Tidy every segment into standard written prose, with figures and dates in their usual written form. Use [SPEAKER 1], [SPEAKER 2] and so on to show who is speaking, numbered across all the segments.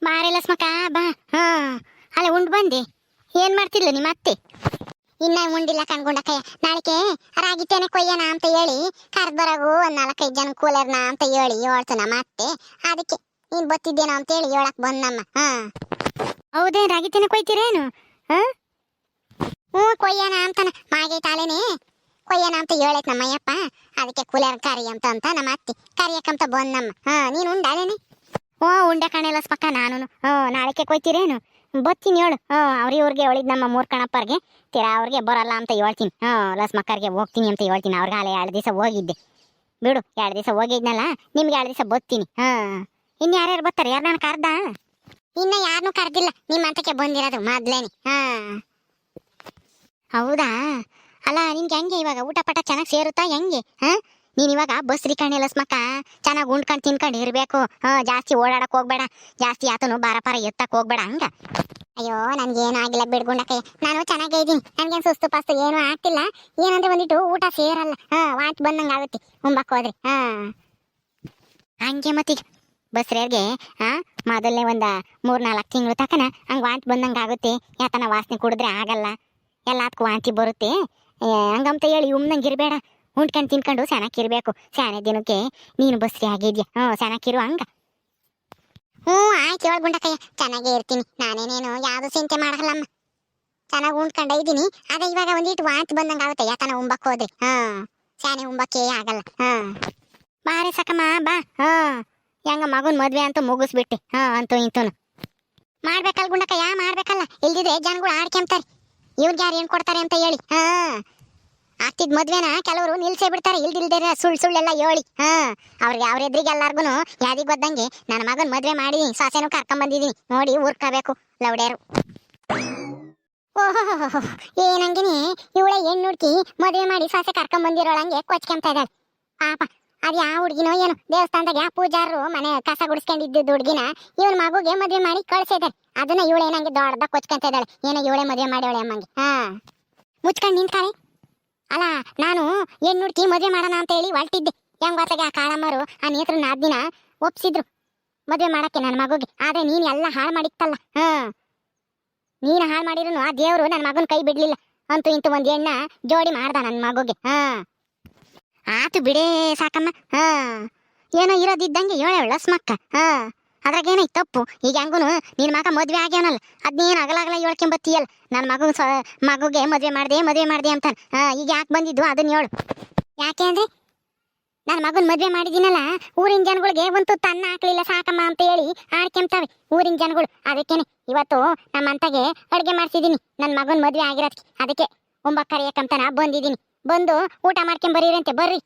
[SPEAKER 1] ಮಾರೆಲ್ಲ ಸ್ಮಕ ಬಾ. ಹಾ ಅಲ್ಲ ಉಂಡು ಬಂದೆ. ಏನ್ ಮಾಡ್ತಿದ್ಲು ನಿಮ್ಮ ಅತ್ತೆ? ಇನ್ನ ಉಂಡಿಲ್ಲ ಕಣ್ಗುಂಡಕ್ಕಯ್ಯ. ನಾಳೆಗೆ ರಾಗಿತೇನೆ ಕೊಯ್ಯನ ಅಂತ ಹೇಳಿ ಕರ್ದೊರಗು ಒಂದ್ 4-5 ಜನ ಕೂಲರ್ನ ಅಂತ ಹೇಳಿ ಹೇಳ್ತು ನಮ್ಮ ಅತ್ತೆ. ಅದಕ್ಕೆ ನೀನ್ ಬತ್ತಿದ್ದೇನೋ ಅಂತ ಹೇಳಿ ಹೇಳಕ್ ಬಂದಮ್ಮ. ಹಾ ಹೌದೇ, ರಾಗಿತೇನೆ ಕೊಯ್ತೀರೇನು? ಹಾ ಕೊಯ್ಯನ ಅಂತಾನ ಮಾಗೆ ತಾಲೇನೆ ಕೊಯ್ಯನ ಅಂತ ಹೇಳೈತ್ ನಮ್ಮಯ್ಯಪ್ಪ. ಅದಕ್ಕೆ ಕೂಲರ್ ಕರಿ ಅಂತ ನಮ್ಮ ಅತ್ತೆ ಕರಿಯಕ್ಕಂತ ಬಂದಮ್ಮ. ನೀನ್ ಉಂಡಾಲೇನೆ? ಉಂಡೆ ಕಣೆಲ್ಲ ಪಕ್ಕ ನಾನು. ನಾಳೆಗೆ ಕೊಯ್ತೀರೇನು? ಬತ್ತೀನಿ ಹೇಳು. ಇವ್ರಿಗೆ ಹೇಳಿದ್ ನಮ್ಮ ಮೂರ್ ಕಣಪ್ಪರ್ಗೆ ತೀರಾ ಅವ್ರಿಗೆ ಬರಲ್ಲ ಅಂತ ಹೇಳ್ತೀನಿ. ಲಸ್ಮಕ್ಕರ್ಗೆ ಹೋಗ್ತೀನಿ ಅಂತ ಹೇಳ್ತೀನಿ. ಅವ್ರಿಗೆ ಅಲ್ಲೇ 2 ದಿವಸ ಹೋಗಿದ್ದೆ ಬಿಡು. 2 ದಿವಸ ಹೋಗಿದ್ನಲ್ಲ, ನಿಮ್ಗೆ 2 ದಿವಸ ಬತ್ತೀನಿ. ಇನ್ನು ಯಾರ್ಯಾರು ಬರ್ತಾರೆ? ಯಾರು ನಾನು ಕರ್ದ? ಇನ್ನ ಯಾರನ್ನೂ ಕರ್ದಿಲ್ಲ, ನಿಮ್ಮ ಅಂತಕ್ಕೆ ಬಂದಿರೋದು ಮೊದ್ಲೇನೆ. ಹೌದಾ? ಅಲ್ಲ ನಿನ್ಗೆ ಹೆಂಗೆ ಇವಾಗ ಊಟ ಪಟ ಚೆನ್ನಾಗಿ ಸೇರುತ್ತಾ ಹೆಂಗೆ? ನೀನ್ ಇವಾಗ ಬಸ್ರಿ ಕಣೆ ಲಸ್ಮಕ್ಕ, ಚೆನ್ನಾಗಿ ಉಂಡ್ಕೊಂಡು ತಿನ್ಕೊಂಡು ಇರ್ಬೇಕು. ಜಾಸ್ತಿ ಓಡಾಡಕ್ ಹೋಗ್ಬೇಡ, ಜಾಸ್ತಿ ಆತನು ಬಾರ ಪಾರ ಎತ್ತಕ್ ಹೋಗ್ಬೇಡ ಹಂಗ. ಅಯ್ಯೋ ನನ್ಗೇನು ಆಗಿಲ್ಲ ಬಿಡ್ಗುಂಡಕ್ಕೆ, ನಾನು ಚೆನ್ನಾಗೇ ಇದ್ದೀನಿ. ನನ್ಗೇನು ಸುಸ್ತು ಪಾಸ್ತು ಏನೂ ಆಗ್ತಿಲ್ಲ. ಏನಂದ್ರೆ ಒಂದಿಟ್ಟು ಊಟ ಸೇರಲ್ಲ. ವಾಂತಿ ಬಂದಂಗ ಆಗುತ್ತೆ ಉಂಬಕ್ ಹೋದ್ರಿ. ಹಂಗೆ ಮತ್ತೀಗ ಬಸ್ರಿಯರ್ಗೆ ಮೊದಲನೇ 3-4 ತಿಂಗಳು ತಕನ ಹಂಗೆ ವಾಂತಿ ಬಂದಂಗ ಆಗುತ್ತೆ. ಯಾತನ ವಾಸನೆ ಕುಡಿದ್ರೆ ಆಗಲ್ಲ, ಎಲ್ಲದಕ್ಕೂ ವಾಂತಿ ಬರುತ್ತೆ. ಹಂಗಂತ ಹೇಳಿ ಉಮ್ನಂಗಿರ್ಬೇಡ, ಉಂಡ್ಕೊಂಡು ತಿನ್ಕೊಂಡು ಚೆನ್ನಾಗಿರ್ಬೇಕು. ಸ್ಯಾನೆ ದಿನಕ್ಕೆ ನೀನು ಬಸ್ರಿ ಆಗಿದ್ಯಾ, ಚೆನ್ನಾಗಿರು ಹಂಗ. ಆಯ್ತು ಹೇಳ್ಗುಂಡಕ್ಕಯ್ಯ, ಚೆನ್ನಾಗೇ ಇರ್ತೀನಿ. ನಾನೇನೇನು ಯಾವ್ದು ಚಿಂತೆ ಮಾಡಲ್ಲಮ್ಮ, ಚೆನ್ನಾಗಿ ಉಂಡ್ಕೊಂಡ ಇದ್ದೀನಿ. ಅದೇ ಇವಾಗ ಒಂದಿಟ್ಟು ವಾಂತಿ ಬಂದಂಗ ಆಗುತ್ತೆ ಯಾತನ ಉಂಬಕ್ ಹೋದ್ರಿ. ಸ್ಯಾನೆ ಉಂಬಕ್ಕೆ ಆಗಲ್ಲ. ಬಾರೆ ಸಾಕಮ್ಮ ಬಾ. ಹೆಂಗ ಮಗನ್ ಮದ್ವೆ ಅಂತೂ ಮುಗಿಸ್ಬಿಟ್ಟೆ. ಅಂತೂ ಇಂತೂನು ಮಾಡ್ಬೇಕಲ್ ಗುಂಡಕ್ಕಯ್ಯ, ಮಾಡ್ಬೇಕಲ್ಲ. ಇಲ್ದಿದ್ರೆ ಜನಗಳು ಆಡ್ಕೊಂತಾರೆ ಇವ್ರಿಗೆ ಯಾರು ಏನ್ ಕೊಡ್ತಾರೆ ಅಂತ ಹೇಳಿ. ಆಗ್ತಿದ್ ಮದ್ವೆನ ಕೆಲವರು ನಿಲ್ಸೇ ಬಿಡ್ತಾರೆ, ಇಲ್ದಿಲ್ದಿರ ಸುಳ್ಳೆಲ್ಲ ಹೇಳಿ. ಅವ್ರಿಗೆ ಅವ್ರ ಎದ್ರಿಗೆ ಎಲ್ಲಾರ್ಗು ಯಾದಿಗ್ ಗೊತ್ತಂಗೆ ನನ್ನ ಮಗನ್ ಮದ್ವೆ ಮಾಡಿ ಸೊಸೆನೂ ಕರ್ಕೊಂಡ್ ಬಂದಿದೀನಿ ನೋಡಿ ಊರ್ಕಬೇಕು ಲೌಡ್ಯಾರು. ಓಹೋ ಏನಂಗಿನಿ ಇವಳೆ ಹೆಣ್ಣು ಹುಡ್ಕಿ ಮದ್ವೆ ಮಾಡಿ ಸೊಸೆ ಕರ್ಕೊಂಡ್ ಬಂದಿರೋಳಂಗೆ ಕೊಚ್ಕೊಂತ ಇದ್ದಾಳೆ ಪಾಪ. ಅದ್ ಯಾವ ಹುಡ್ಗಿನೋ ಏನು ದೇವಸ್ಥಾನದಾಗ ಯಾವ ಪೂಜಾರರು ಮನೆ ಕಸ ಗುಡಿಸ್ಕೊಂಡಿದ್ದು ಹುಡ್ಗಿನ ಇವನ್ ಮಗುಗೆ ಮದ್ವೆ ಮಾಡಿ ಕಳ್ಸಿದಾರೆ. ಅದನ್ನ ಇವಳೇನಂಗೆ ದೊಡ್ಡದಾಗ ಕೊಚ್ಕೊಂತ ಇದ್ದಾಳೆ. ಏನೋ ಇವಳೆ ಮದ್ವೆ ಮಾಡಿವಳೆ ಅಮ್ಮಂಗೆ. ಮುಚ್ಕೊಂಡ್ ನಿಂತ್ಕಾಳೆ. ಅಲ್ಲ ನಾನು ಹೆಣ್ಣು ಹುಡ್ಕಿ ಮದ್ವೆ ಮಾಡೋಣ ಅಂತ ಹೇಳಿ ಹೊರಟಿದ್ದೆ. ಹೆಂಗ್ ಗೊತ್ತಾಗ ಆ ಕಾಳಮ್ಮರು ಆ ನೇತ್ರನ ದಿನ ಒಪ್ಸಿದ್ರು ಮದ್ವೆ ಮಾಡಕ್ಕೆ ನನ್ನ ಮಗುಗೆ. ಆದ್ರೆ ನೀನ್ ಎಲ್ಲ ಹಾಳು ಮಾಡಿತ್ತಲ್ಲ. ನೀನು ಹಾಳು ಮಾಡಿದ್ರು ಆ ದೇವ್ರು ನನ್ನ ಮಗನ ಕೈ ಬಿಡ್ಲಿಲ್ಲ. ಅಂತೂ ಇಂತೂ ಒಂದ್ ಹೆಣ್ಣ ಜೋಡಿ ಮಾಡ್ದ ನನ್ನ ಮಗುಗೆ. ಆತು ಬಿಡೇ ಸಾಕಮ್ಮ. ಏನೋ ಇರೋದಿದ್ದಂಗೆ ಹೇಳವಳ ಲಸ್ಮಕ್ಕ. ಅದ್ರಾಗೇನೈತ್ ತಪ್ಪು? ಈಗ ಹೆಂಗುನು ನಿನ್ ಮಗ ಮದ್ವೆ ಆಗ್ಯಾನಲ್ಲ, ಅದ್ನೇನು ಅಗಲಾಗಲ ಹೇಳ್ಕೊಂಬತ್ತೀಯಲ್ಲ ನನ್ನ ಮಗುಗೆ ಮದ್ವೆ ಮಾಡ್ದೆ ಅಂತ. ಈಗ ಯಾಕೆ ಬಂದಿದ್ದು ಅದನ್ನ ಹೇಳು. ಯಾಕೆ ಅಂದ್ರೆ ನನ್ನ ಮಗನ್ ಮದ್ವೆ ಮಾಡಿದಿನಲ್ಲ, ಊರಿನ ಜನಗಳಿಗೆ ಒಂದು ತುತ್ತು ಅನ್ನ ಹಾಕ್ಲಿಲ್ಲ ಸಾಕಮ್ಮ ಅಂತ ಹೇಳಿ ಆಡ್ಕೊಂತಾವೆ ಊರಿನ ಜನಗಳು. ಅದಕ್ಕೇನೆ ಇವತ್ತು ನಮ್ಮಂತಗೆ ಅಡ್ಗೆ ಮಾಡ್ಸಿದೀನಿ ನನ್ನ ಮಗನ್ ಮದ್ವೆ ಆಗಿರೋದಕ್ಕೆ. ಅದಕ್ಕೆ ಒಂಬಕ್ ಕರಿಯಕ್ಕಂತನ ಬಂದಿದ್ದೀನಿ. ಬಂದು ಊಟ ಮಾಡ್ಕೊಂಡ್ ಬರೀರಂತೆ ಬರ್ರಿ.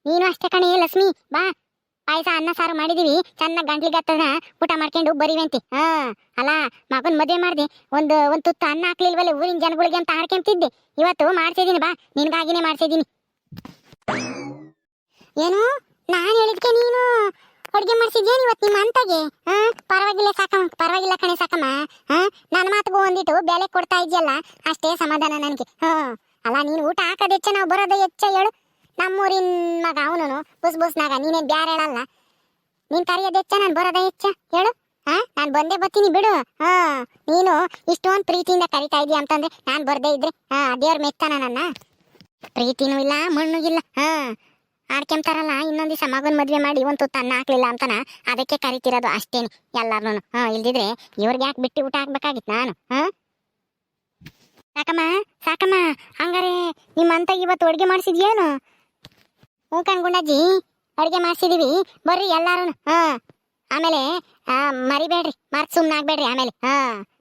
[SPEAKER 1] ನೀನು ಅಷ್ಟೇ ಕಣೆ ಲಕ್ಷ್ಮಿ, ಬಾ. ಪಾಯಸ ಅನ್ನ ಸಾರು ಮಾಡಿದೀವಿ, ಚೆನ್ನಾಗಿ ಗಂಟ್ಲಿಗತ್ತದ ಊಟ ಮಾಡ್ಕೊಂಡು ಬರೀವಂತೆ. ಅಲ್ಲ ಮಗನ್ ಮದ್ವೆ ಮಾಡ್ದೆ, ಒಂದು ತುತ್ತು ಅನ್ನ ಹಾಕ್ಲಿಲ್ವಲ್ಲ ಊರಿನ ಜನಗಳಿಗೆ ಅಂತ ಆಡ್ಕೊಂತಿದ್ದೆ. ಇವತ್ತು ಮಾಡ್ಸಿದೀನಿ ಬಾ, ನಿನ್ಗಾಗಿನೇ ಮಾಡ್ಸಿದೀನಿ. ಏನು ನಾನ್ ಹೇಳಿದ್ಕೆ ನೀನು ಅಡ್ಗೆ ಮಾಡ್ಸಿದ್ಯೇನು ಇವತ್ತು ನಿಮ್ಮ ಅಂತಗೆ? ಪರವಾಗಿಲ್ಲ ಸಾಕಮ್ಮ, ಪರವಾಗಿಲ್ಲ ಕಣೆ ಸಾಕಮ್ಮ. ನನ್ನ ಮಾತುಗೂ ಒಂದಿಟ್ಟು ಬೆಲೆ ಕೊಡ್ತಾ ಇದ್ಯಲ್ಲ, ಅಷ್ಟೇ ಸಮಾಧಾನ ನನಗೆ. ಅಲ್ಲ ನೀನು ಊಟ ಹಾಕೋದು ಹೆಚ್ಚ ನಾವು ಬರೋದು ಹೆಚ್ಚ ಹೇಳು? ನಮ್ಮೂರಿನ ಮಗ ಅವನು ಬುಸ್ನಾಗ ನೀನೇನ್ ಬ್ಯಾರ ಹೇಳಲ್ಲ. ನೀನ್ ಕರಿಯೋದು ಹೆಚ್ಚ ನಾನು ಬರೋದ ಹೆಚ್ಚ ಹೇಳು? ನಾನು ಬಂದೇ ಬರ್ತೀನಿ ಬಿಡು. ನೀನು ಇಷ್ಟೊಂದು ಪ್ರೀತಿಯಿಂದ ಕರಿತಾ ಇದೀಯ ಅಂತಂದ್ರೆ ನಾನು ಬರ್ದೇ ಇದ್ರೆ ದೇವ್ರ ಮೆತ್ತಾನ ನನ್ನ? ಪ್ರೀತಿನೂ ಇಲ್ಲ ಮಣ್ಣು ಇಲ್ಲ. ಆಡ್ಕೊಂತಾರಲ್ಲ ಇನ್ನೊಂದ್ ದಿವಸ ಮಗನ್ ಮದ್ವೆ ಮಾಡಿ ಒಂದು ತುತ್ತು ಅನ್ನ ಹಾಕ್ಲಿಲ್ಲ ಅಂತನ, ಅದಕ್ಕೆ ಕರಿತಿರೋದು ಅಷ್ಟೇನೆ ಎಲ್ಲಾರ್ನು. ಇಲ್ದಿದ್ರೆ ಇವ್ರಿಗೆ ಯಾಕೆ ಬಿಟ್ಟು ಊಟ ಹಾಕ್ಬೇಕಾಗಿತ್ತು ನಾನು? ಸಾಕಮ್ಮ ಹಂಗಾರೆ ನಿಮ್ಮಂತ ಇವತ್ತು ಅಡ್ಗೆ ಮಾಡಿಸಿದ್ಯೇನು? ಹ್ಞೂ ಕಣ್ಗುಂಡಜ್ಜಿ, ಅಡ್ಗೆ ಮಾಡಿಸಿದೀವಿ ಬರ್ರಿ ಎಲ್ಲಾರು. ಆಮೇಲೆ ಮರಿಬೇಡ್ರಿ, ಮರ್ತ್ ಸುಮ್ನಾಗ್ಬೇಡ್ರಿ. ಆಮೇಲೆ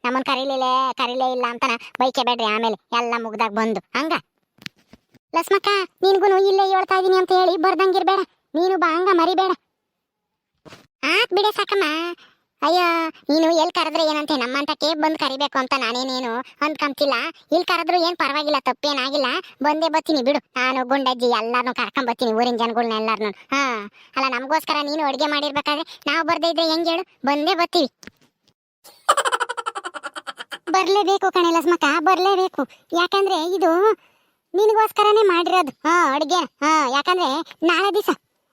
[SPEAKER 1] ನಮ್ಮನ್ ಕರೀಲೇ ಇಲ್ಲ ಅಂತನ ಬೈಕೆ ಬೇಡ್ರಿ. ಆಮೇಲೆ ಎಲ್ಲ ಮುಗ್ದಾಗ ಬಂದು ಹಂಗ. ಲಸ್ಮಕ್ಕ ನಿನ್ಗುನು ಇಲ್ಲೇ ಹೇಳ್ತಾ ಇದೀನಿ ಅಂತ ಹೇಳಿ ಬರ್ದಂಗಿರ್ಬೇಡ, ನೀನು ಬಾ ಹಂಗ ಮರಿಬೇಡ. ಆತ್ ಬಿಡೆ ಸಾಕಮ್ಮ. ಅಯ್ಯೋ ನೀನು ಎಲ್ಲಿ ಕರೆದ್ರೆ ಏನಂತೆ ನಮ್ಮಂತಕ್ಕೆ ಬಂದು ಕರಿಬೇಕು ಅಂತ ನಾನೇನೇನು ಅಂದ್ಕೊಂತಿಲ್ಲ. ಇಲ್ಲಿ ಕರೆದ್ರು ಏನ್ ಪರವಾಗಿಲ್ಲ, ತಪ್ಪೇನಾಗಿಲ್ಲ, ಬಂದೇ ಬರ್ತೀನಿ ಬಿಡು. ನಾನು ಗುಂಡಜ್ಜಿ ಎಲ್ಲಾರನು ಕರ್ಕೊಂಡ್ ಬರ್ತೀನಿ, ಊರಿನ ಜನಗಳನ್ನ ಎಲ್ಲಾರನು. ಅಲ್ಲ ನಮಗೋಸ್ಕರ ನೀನು ಅಡ್ಗೆ ಮಾಡಿರ್ಬೇಕಾದ್ರೆ ನಾವು ಬರ್ದೇ ಇದ್ರೆ ಹೆಂಗ್ ಹೇಳು? ಬಂದೇ ಬರ್ತೀವಿ. ಬರ್ಲೇಬೇಕು ಕಣೆ ಲಸ್ಮಕ್ಕ, ಬರ್ಲೇಬೇಕು. ಯಾಕಂದ್ರೆ ಇದು ನಿನಗೋಸ್ಕರನೇ ಮಾಡಿರೋದು ಅಡ್ಗೆ. ಯಾಕಂದ್ರೆ ನಾಳೆ ದಿವಸ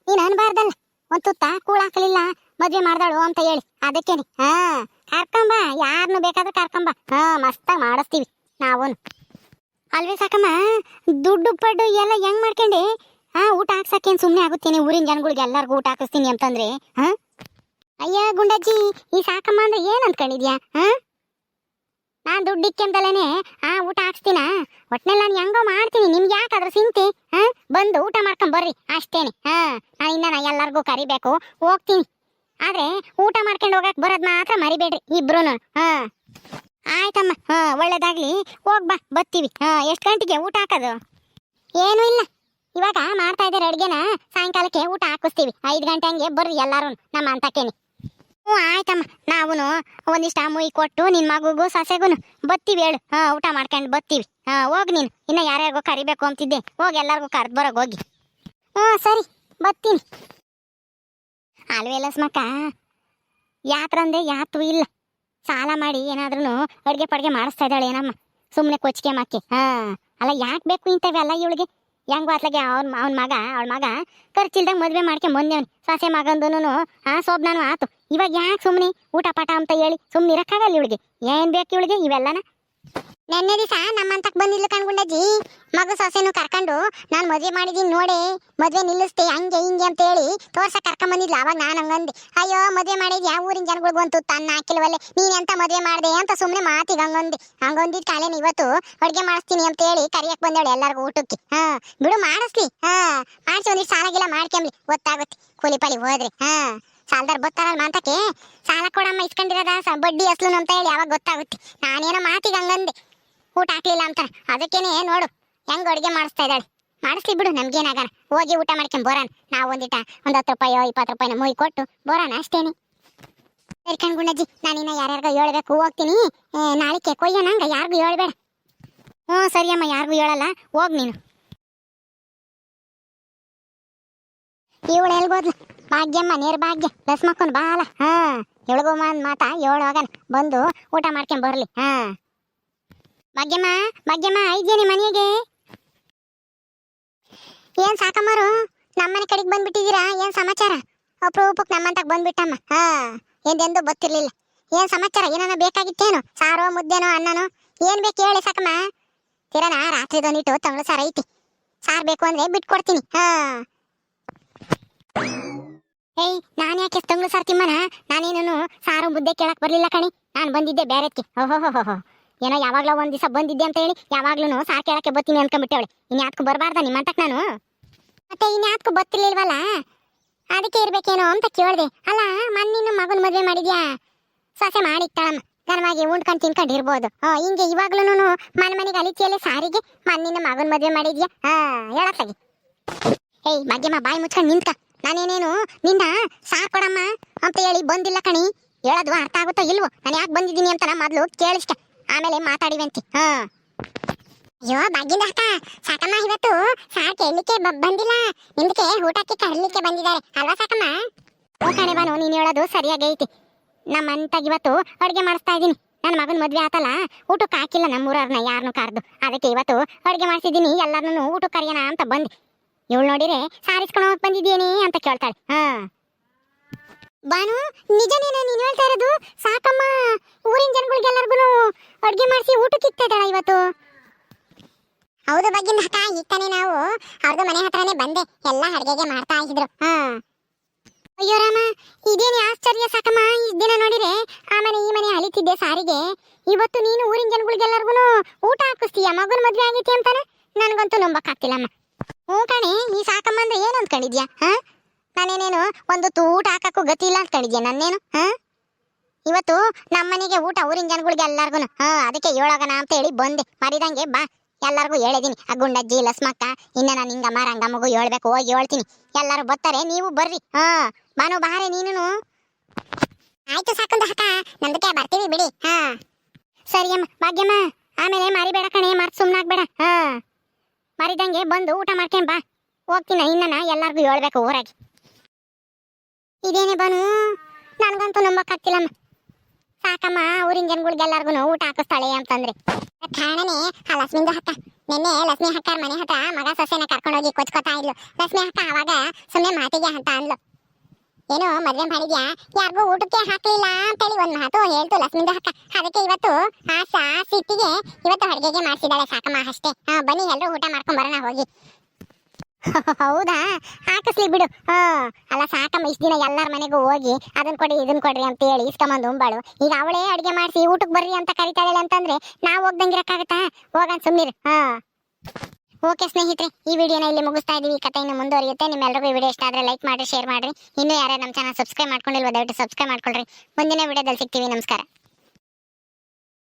[SPEAKER 1] ನೀನು ಅನ್ಬಾರ್ದಲ್ಲ, ಒಂದು ತುತ್ತ ಕೂಳ್ ಹಾಕಲಿಲ್ಲ ಮದ್ವೆ ಮಾಡ್ದಾಳು ಅಂತ ಹೇಳಿ ಅದಕ್ಕೇನೆ ಕರ್ಕೊಂಬ, ಯಾರನ್ನು ಬೇಕಾದ್ರೂ ಕರ್ಕೊಂಬ. ಮಸ್ತಾಗಿ ಮಾಡಿಸ್ತೀವಿ ನಾವೂನು. ಅಲ್ವೇ ಸಾಕಮ್ಮ, ದುಡ್ಡು ಪಡ್ಡು ಎಲ್ಲ ಹೆಂಗ್ ಮಾಡ್ಕೊಂಡೆ? ಊಟ ಹಾಕ್ಸಕ್ಕೇನು ಸುಮ್ಮನೆ ಆಗುತ್ತೇನೆ? ಊರಿನ ಜನಗಳಿಗೆ ಎಲ್ಲರಿಗೂ ಊಟ ಹಾಕಿಸ್ತೀನಿ ಅಂತಂದ್ರೆ ಅಯ್ಯ ಗುಂಡಜ್ಜಿ, ಈ ಸಾಕಮ್ಮ ಅಂದ್ರೆ ಏನ್ ಅಂದ್ಕೊಂಡಿದ್ಯಾ? ನಾನ್ ದುಡ್ಡು ಇಕ್ಕೆಂದಲೇನೆ ಊಟ ಹಾಕ್ಸ್ತೀನ? ಒಟ್ನಲ್ಲಿ ನಾನು ಹೆಂಗೋ ಮಾಡ್ತೀನಿ, ನಿಮ್ಗೆ ಯಾಕಾದ್ರೂ ಚಿಂತೆ? ಬಂದು ಊಟ ಮಾಡ್ಕೊಂಡ್ ಬರ್ರಿ ಅಷ್ಟೇನೆ. ನಾನು ಇನ್ನ ಎಲ್ಲರಿಗೂ ಕರಿಬೇಕು, ಹೋಗ್ತೀನಿ. ಆದ್ರೆ ಊಟ ಮಾಡ್ಕೊಂಡು ಹೋಗಕ್ ಬರೋದ್ ಮಾತ್ರ ಮರಿಬೇಡ್ರಿ ಇಬ್ರುನು. ಆಯ್ತಮ್ಮ, ಒಳ್ಳೇದಾಗ್ಲಿ, ಹೋಗ್ಬಾ, ಬತ್ತೀವಿ. ಎಷ್ಟು ಗಂಟೆಗೆ ಊಟ ಹಾಕೋದು? ಏನೂ ಇಲ್ಲ, ಇವಾಗ ಮಾಡ್ತಾ ಇದ್ದಾರೆ ಅಡ್ಗೆನ, ಸಾಯಂಕಾಲಕ್ಕೆ ಊಟ ಹಾಕಿಸ್ತೀವಿ. 5 ಗಂಟೆ ಹಂಗೆ ಬರ್ರಿ ಎಲ್ಲಾರು ನಮ್ಮ ಅಂತಕ್ಕೇನಿ. ಆಯ್ತಮ್ಮ, ನಾವುನು ಒಂದಿಷ್ಟ ಮುಯಿ ಕೊಟ್ಟು ನಿನ್ ಮಗುಗೂ ಸಸೆಗುನು ಬತ್ತೀವಿ. ಹೇಳು, ಊಟ ಮಾಡ್ಕೊಂಡು ಬತ್ತೀವಿ. ಹೋಗ್ ನೀನು, ಇನ್ನ ಯಾರ್ಯಾರಿಗೋ ಕರಿಬೇಕು ಅಂತಿದ್ದೆ, ಹೋಗಿ ಎಲ್ಲಾರ್ಗು ಕರ್ದ್ ಬರೋಗ್ ಹೋಗಿ. ಸರಿ, ಬತ್ತೀನಿ. ಅಲ್ವೇ ಲಸ್ಮಕ್ಕ, ಯಾತ್ರಂದೆ ಯಾತು ಇಲ್ಲ, ಸಾಲ ಮಾಡಿ ಏನಾದ್ರೂ ಅಡ್ಗೆ ಪಡ್ಗೆ ಮಾಡಿಸ್ತಾ ಇದ್ದಾಳೆ ಏನಮ್ಮ, ಸುಮ್ಮನೆ ಕೊಚ್ಚಿಗೆ ಮಕ್ಕೆ. ಅಲ್ಲ ಯಾಕೆ ಬೇಕು ಇಂಥವೆಲ್ಲ ಇವಳಿಗೆ? ಹೆಂಗೋ ಅತ್ಲಾಗೆ ಅವಳ ಮಗ ಖರ್ಚಿಲ್ದಂಗೆ ಮದುವೆ ಮಾಡ್ಕೊಂಡ್ ಬಂದೇವ್ನಿ. ಸೊಸೆ ಮಗಂದೂನು ಸೋಬ್ನಾನು ಆತು. ಇವಾಗ ಯಾಕೆ ಸುಮ್ಮನೆ ಊಟ ಪಾಠ ಅಂತ ಹೇಳಿ ಸುಮ್ಮನೆ ಇರಕ್ಕಾಗಲ್ಲ ಇವಳಿಗೆ. ಏನ್ ಬೇಕು ಇವಳಿಗೆ ಇವೆಲ್ಲನ? ನೆನ್ನೆ ದಿವಸ ನಮ್ಮಂತಕ್ ಬಂದಿಲ್ಲ ಕಣ್ಗುಂಡಜ್ಜಿ, ಮಗು ಸೊಸೆನು ಕರ್ಕೊಂಡು ನಾನು ಮದುವೆ ಮಾಡಿದೀನಿ ನೋಡಿ, ಮದುವೆ ನಿಲ್ಲಿಸ್ತೆ ಹಂಗೆ ಹಿಂಗೆ ಅಂತ ಹೇಳಿ ತೋರ್ಸಕ್ ಕರ್ಕೊಂಡ್ ಬಂದಿದ್ಲ. ಅವಾಗ ನಾನು ಹಂಗಂದೆ, ಅಯ್ಯೋ ಮದುವೆ ಮಾಡಿದ್ಯಾ, ಊರಿನ ಜನಗಳಿಗೂ ಅಂತೂ ತನ್ನ ಹಾಕಿಲ್ವಲ್ಲೇ, ನೀನ್ ಎಂತ ಮದುವೆ ಮಾಡ್ದೆ ಅಂತ ಸುಮ್ಮನೆ ಮಾತಿಗೆ ಹಂಗೊಂದಿದ್ ಕಾಲೇನ ಇವತ್ತು ಅಡ್ಗೆ ಮಾಡಿಸ್ತೀನಿ ಅಂತ ಹೇಳಿ ಕರಿಯಕ್ ಬಂದೇಳು ಎಲ್ಲರಿಗೂ ಊಟಕ್ಕೆ. ಬಿಡು ಮಾಡಿಸ್ಲಿ, ಮಾಡಿಸಿ ಒಂದಿಷ್ಟು ಸಾಲಾಗಿಲ್ಲ ಮಾಡ್ಕೊಂಬ್ಲಿ, ಗೊತ್ತಾಗುತ್ತೆ. ಕೂಲಿ ಪಾಲಿ ಹೋದ್ರೆ ಸಾಲದಾರ್ ಬರ್ತಾರಲ್ಲ ಮಾತಕ್ಕೆ, ಸಾಲ ಕೊಡಮ್ಮ ಇಸ್ಕೊಂಡಿರೋದ ಬಡ್ಡಿ ಅಸ್ಲು ಅಂತ ಹೇಳಿ ಅವಾಗ ಗೊತ್ತಾಗುತ್ತೆ. ನಾನೇನೋ ಮಾತಿಗೆ ಹಂಗಂದೆ, ಊಟ ಹಾಕ್ಲಿಲ್ಲ ಅಂತ. ಅದಕ್ಕೇನೆ ನೋಡು ಹೆಂಗ್ ಅಡುಗೆ ಮಾಡಿಸ್ತಾ ಇದ್ದಾಳೆ. ಮಾಡಿಸ್ಲಿ ಬಿಡು, ನಮ್ಗೇನಾಗಣ, ಹೋಗಿ ಊಟ ಮಾಡ್ಕೊಂಡ್ ಬರೋಣ. ನಾವು ಒಂದು 10 ರೂಪಾಯೋ 20 ರೂಪಾಯಿನ ಮುಯಿ ಕೊಟ್ಟು ಬರೋಣ ಅಷ್ಟೇನೆ. ಸರಿ ಕಣ್ಗುಂಡಜ್ಜಿ, ನಾನಿನ್ನ ಯಾರ್ಯಾರಿಗೋ ಹೇಳ್ಬೇಕು, ಹೋಗ್ತೀನಿ. ನಾಳಿಕೆ ಕೊಯ್ಯೋಣ, ಹಂಗ ಯಾರಿಗೂ ಹೇಳ್ಬೇಡ. ಸರಿ ಅಮ್ಮ, ಯಾರಿಗೂ ಹೇಳಲ್ಲ, ಹೋಗ್ ನೀನು. ಇವಳು ಎಲ್ಗೋದ್ಲು ಭಾಗ್ಯಮ್ಮ, ನಿರ್ಭಾಗ್ಯ ಲಸ್ಮಕ್ಕನ್ ಬಾಲ. ಎಳ್ಗೋ ಮಾತಾ ಹೇಳೋಗನ, ಬಂದು ಊಟ ಮಾಡ್ಕೊಂಡ್ ಬರ್ಲಿ. ಭಾಗ್ಯಮ್ಮ ಐದ್ಯೇನಿ ಮನೆಗೆ? ಏನ್ ಸಾಕಮ್ಮರು ನಮ್ಮನೆ ಕಡೆಗೆ ಬಂದ್ಬಿಟ್ಟಿದ್ದೀರಾ? ಏನ್ ಸಮಾಚಾರ? ಅಪ್ರೂಪಕ್ಕೆ ನಮ್ಮಂತಕ್ ಬಂದ್ಬಿಟ್ಟಮ್ಮ. ಎಂದೆಂದು ಗೊತ್ತಿರ್ಲಿಲ್ಲ. ಏನ್ ಸಮಾಚಾರ? ಏನಾನ ಬೇಕಾಗಿತ್ತೇನು? ಸಾರೋ ಮುದ್ದೆನೋ ಅನ್ನನೋ ಏನ್ ಬೇಕು ಹೇಳಿ ಸಾಕಮ್ಮ. ತಿರನ ರಾತ್ರಿದೊಂದಿಟ್ಟು ತಂಗಳು ಸಾರ ಐತಿ, ಸಾರ್ ಬೇಕು ಅಂದ್ರೆ ಬಿಟ್ಕೊಡ್ತೀನಿ. ನಾನ್ ಯಾಕೆ ತಂಗಳು ಸಾರ್ ತಿಮ್ಮನ? ನಾನೇನು ಸಾರು ಮುದ್ದೆ ಕೇಳಕ್ ಬರ್ಲಿಲ್ಲ ಕಣಿ, ನಾನು ಬಂದಿದ್ದೆ ಬೇರೆಕ್ಕೆ. ಓಹೋ, ಏನೋ ಯಾವಾಗ್ಲೋ ಒಂದ್ ದಿವಸ ಬಂದಿದ್ದೆ ಅಂತ ಹೇಳಿ ಯಾವಾಗ್ಲೂ ಸಾರ್ ಕೇಳಕ್ಕೆ ಬರ್ತೀನಿ ಅನ್ಕೊಂಡ್ಬಿಟ್ಟವಳೆ. ಇನ್ಯಾತ್ಕು ಬರ್ಬಾರ್ದ ನಿಮ್ಮಂತಕ್ ನಾನು? ಮತ್ತೆ ಇನ್ಯಾತ್ಕು ಗೊತ್ತಿರ್ಲಿಲ್ವಲ್ಲ, ಅದಕ್ಕೆ ಇರ್ಬೇಕೇನೋ ಅಂತ ಕೇಳ್ದೆ. ಅಲ್ಲ, ಮಣ್ಣಿನ ಮಗನ ಮದ್ವೆ ಮಾಡಿದ್ಯಾ? ಸೊಸೆ ಮಾಡಿಕ್ತಾಳಮ್ಮ, ಘನವಾಗಿ ಉಂಡ್ಕೊಂಡ್ ತಿನ್ಕೊಂಡ್ ಇರ್ಬೋದು. ಹಿಂಗೆ ಇವಾಗ್ಲೂನು ಮನೆಗೆ ಅಲಿತಿಯಲ್ಲೇ ಸಾರಿಗೆ ಮಣ್ಣಿನ ಮಗನ ಮದ್ವೆ ಮಾಡಿದ್ಯಾ? ಹೇಳತ್ತಾಗಿ. ಭಾಗ್ಯಮ್ಮ, ಬಾಯಿ ಮುಚ್ಕೊಂಡ್ ನಿಂತ್ಕ. ನಾನೇನೇನು ನಿನ್ನ ಸಾರ್ ಕೊಡಮ್ಮ ಅಂತ ಹೇಳಿ ಬಂದಿಲ್ಲ ಕಣಿ. ಹೇಳೋದು ಅರ್ಥ ಆಗುತ್ತೋ ಇಲ್ವೋ? ನಾನು ಯಾಕೆ ಬಂದಿದ್ದೀನಿ ಅಂತ ಮೊದ್ಲು ಕೇಳಿಸ್ಕ, ಆಮೇಲೆ ಮಾತಾಡಿವಂತಿ. ಅಯ್ಯೋ ಭಾಗ್ಯದ ಅಕ್ಕ, ಸಾಕಮ್ಮ ಇವತ್ತು ಸಾರ್ ಕೇಳಲಿಕ್ಕೆ ಬಂದಿಲ್ಲ, ನಿಮ್ಗೆ ಊಟಕ್ಕೆ ಕರೀಲಿಕ್ಕೆ ಬಂದಿದ್ದಾರೆ ಅಲ್ವಾ ಸಾಕಮ್ಮ? ಕಣೆ ಬಾನು, ನೀನ್ ಹೇಳೋದು ಸರಿಯಾಗೈತಿ. ನಮ್ಮಂತಾಗ ಇವತ್ತು ಅಡ್ಗೆ ಮಾಡಿಸ್ತಾ ಇದ್ದೀನಿ. ನನ್ನ ಮಗನ ಮದ್ವೆ ಆತಲ್ಲ, ಊಟಕ್ಕೆ ಹಾಕಿಲ್ಲ ನಮ್ಮೂರವ್ರನ್ನ ಯಾರನ್ನು ಕರೆದು, ಅದಕ್ಕೆ ಇವತ್ತು ಅಡ್ಗೆ ಮಾಡಿಸಿದ್ದೀನಿ. ಎಲ್ಲರನ್ನೂ ಊಟಕ್ಕೆ ಕರಿಯೋಣ ಅಂತ ಬಂದೆ. ಇವಳು ನೋಡಿರೆ ಸಾರಿಸ್ಕೊಂಡು ಹೋಗಿ ಬಂದಿದ್ದೇನೆ ಅಂತ ಕೇಳ್ತಾಳೆ. ಬಾನು, ನಿಜನೇನ ನೀನ್ ಹೇಳ್ತಾ ಇರೋದು? ಸಾಕಮ್ಮ ಊರಿನ ಜನಗಳಿಗೆಲ್ಲರಿಗೂ ಅಡ್ಗೆ ಮಾಡಿಸಿ ಊಟಕ್ಕೆ ಇಕ್ತಾ ಇದ್ದಾಳ ಇವತ್ತು? ಹೌದು ಬಗ್ಗಿನ ಹಠ, ಇತ್ತಾನೆ ನಾವು ಅವ್ರದ್ದು ಮನೆ ಹತ್ರನೇ ಬಂದೆ, ಎಲ್ಲ ಅಡ್ಗೆಗೆ ಮಾಡ್ತಾ ಇದ್ರು. ಅಯ್ಯೋ ರಾಮ, ಇದೇನು ಆಶ್ಚರ್ಯ ಸಾಕಮ್ಮ. ಇಷ್ಟ ದಿನ ನೋಡಿರೆ ಆ ಮನೆ ಈ ಮನೆ ಅಲಿತಿದ್ದೆ ಸಾರಿಗೆ, ಇವತ್ತು ನೀನು ಊರಿನ ಜನಗಳಿಗೆಲ್ಲರಿಗೂ ಊಟ ಹಾಕಿಸ್ತೀಯ? ಮಗನ ಮದ್ವೆ ಆಗೈತಿ ಅಂತಾನೆ ನನ್ಗಂತೂ ನಂಬಕ್ಕಾಗ್ತಿಲ್ಲಮ್ಮ. ಕಣೆ, ಈ ಸಾಕಮ್ಮ ಅಂದ್ರೆ ಏನು ಅಂದ್ಕೊಂಡಿದ್ಯಾ? ನಾನೇನೇನು ಒಂದು ಊಟ ಹಾಕಕ್ಕೂ ಗತಿ ಇಲ್ಲ ಅಂದ್ಕೊಂಡಿದ್ಯಾ ನನ್ನೇನು? ಇವತ್ತು ನಮ್ಮನೆಗೆ ಊಟ ಊರಿನ ಜನಗಳಿಗೆ ಎಲ್ಲಾರ್ಗು, ಅದಕ್ಕೆ ಹೇಳೋಗಣ ಅಂತ ಹೇಳಿ ಬಂದೆ. ಮರಿದಂಗೆ ಬಾ, ಎಲ್ಲರಿಗೂ ಹೇಳಿದೀನಿ. ಆ ಗುಂಡಜ್ಜಿ ಲಸ್ಮಕ್ಕ, ಇನ್ನ ನಾನು ಹಿಂಗಮ್ಮ ರಂಗಮ್ಮಗೂ ಹೇಳ್ಬೇಕು, ಹೋಗಿ ಹೇಳ್ತೀನಿ. ಎಲ್ಲರೂ ಬರ್ತಾರೆ, ನೀವು ಬರ್ರಿ. ಬಾನು ಬಾರೆ ನೀನು. ಆಯ್ತು ಸಾಕಂದ ಹಕ್ಕ, ನಮ್ದಕ್ಕೆ ಬರ್ತೀವಿ ಬಿಡಿ. ಸರಿ ಅಮ್ಮ. ಭಾಗ್ಯಮ್ಮ, ಆಮೇಲೆ ಮರಿಬೇಡ ಕಣೆ, ಮರ್ತು ಸುಮ್ಮನಾಗ್ಬೇಡ. ಮರಿದಂಗೆ ಬಂದು ಊಟ ಮಾಡ್ಕೊಂಡ್ ಬಾ, ಹೋಗ್ತೀನಿ. ಇನ್ನ ಎಲ್ಲಾರ್ಗು ಹೇಳ್ಬೇಕು ಊರಾಗಿ. ಇದೇನೆ ಬಾನು, ನನ್ಗಂತೂ ನಂಬಕ್ಕಾಗ್ತಿಲ್ಲಮ್ಮ. ಸಾಕಮ್ಮ ಊರಿನ ಜನಗಳಿಗೆಲ್ಲರಿಗೂ ಊಟ ಹಾಕಿಸ್ತಾಳೆ ಅಂತಂದ್ರೆ ಕಾರಣನೇ ಆ ಲಕ್ಷ್ಮಿಂದ ಹಕ್ಕ. ನಿನ್ನೆ ಲಕ್ಷ್ಮಿ ಹಕ್ಕ ಮನೆ ಹತ್ರ ಮಗ ಸೊಸೆನ ಕರ್ಕೊಂಡೋಗಿ ಕೊಚ್ಕೋತಾ ಇದ್ಲು. ಲಕ್ಷ್ಮಿ ಹಕ್ಕ ಅವಾಗ ಸುಮ್ಮನೆ ಮಾತಿಗೆ ಅಂತ ಅಂದ್ಲು. ಏನೋ ಮದ್ವೆ ಮಾಡಿದ್ಯಾ ಯಾರಿಗೂ ಊಟಕ್ಕೆ ಹಾಕ್ಲಿಲ್ಲ ಅಂತೇಳಿ ಒಂದ್ ಮಾತು ಹೇಳ್ತು ಲಕ್ಷ್ಮಿಂದ ಅಕ್ಕ. ಅದಕ್ಕೆ ಇವತ್ತು ಆ ಸಿಟ್ಟಿಗೆ ಇವತ್ತು ಅಡ್ಗೆಗೆ ಮಾಡ್ಸಿದಾಳೆ ಸಾಕಮ್ಮ ಅಷ್ಟೇ. ಬನ್ನಿ ಎಲ್ರು ಊಟ ಮಾಡ್ಕೊಂಡ್ ಬರೋಣ ಹೋಗಿ. ಹೌದಾ, ಹಾಕಿಸ್ಲಿ ಬಿಡು. ಅಲ್ಲ ಸಾಕಮ್ಮ, ಇಷ್ಟ ದಿನ ಎಲ್ಲಾರ ಮನೆಗೂ ಹೋಗಿ ಅದನ್ ಕೊಡಿ ಇದನ್ ಕೊಡ್ರಿ ಅಂತ ಹೇಳಿ ಇಸ್ಕೊಂಬಂದು ಉಂಬಾಳು. ಈಗ ಅವಳೇ ಅಡ್ಗೆ ಮಾಡಿಸಿ ಊಟಕ್ಕೆ ಬರ್ರಿ ಅಂತ ಕರಿತಾಳೆ ಅಂತಂದ್ರೆ ನಾವ್ ಹೋಗ್ದಂಗಿರಕ್ಕಾಗತ್ತಾ? ಹೋಗನ್ ಸುಮ್ನಿರು. ಓಕೆ ಸ್ನೇಹಿತರೆ, ಈ ವಿಡಿಯೋನ ಇಲ್ಲಿ ಮುಗಿಸ್ತಾ ಇದೀವಿ. ಈ ಕಥೆ ಇನ್ನು ಮುಂದುವರಿಯುತ್ತೆ. ನಿಮ್ಮೆಲ್ಲರಿಗೂ ಈ ವಿಡಿಯೋ ಇಷ್ಟ ಆದ್ರೆ ಲೈಕ್ ಮಾಡಿ, ಶೇರ್ ಮಾಡ್ರಿ. ಇನ್ನೂ ಯಾರು ನಮ್ಮ ಚಾನಲ್ ಸಬ್ಸ್ಕ್ರೈಬ್ ಮಾಡ್ಕೊಂಡಿಲ್ವ ದಯವಿಟ್ಟು ಸಬ್ಸ್ಕ್ರೈಬ್ ಮಾಡ್ಕೊಳ್ರಿ. ಮುಂದಿನ ವಿಡಿಯೋದಲ್ಲಿ ಸಿಗ್ತೀವಿ. ನಮಸ್ಕಾರ.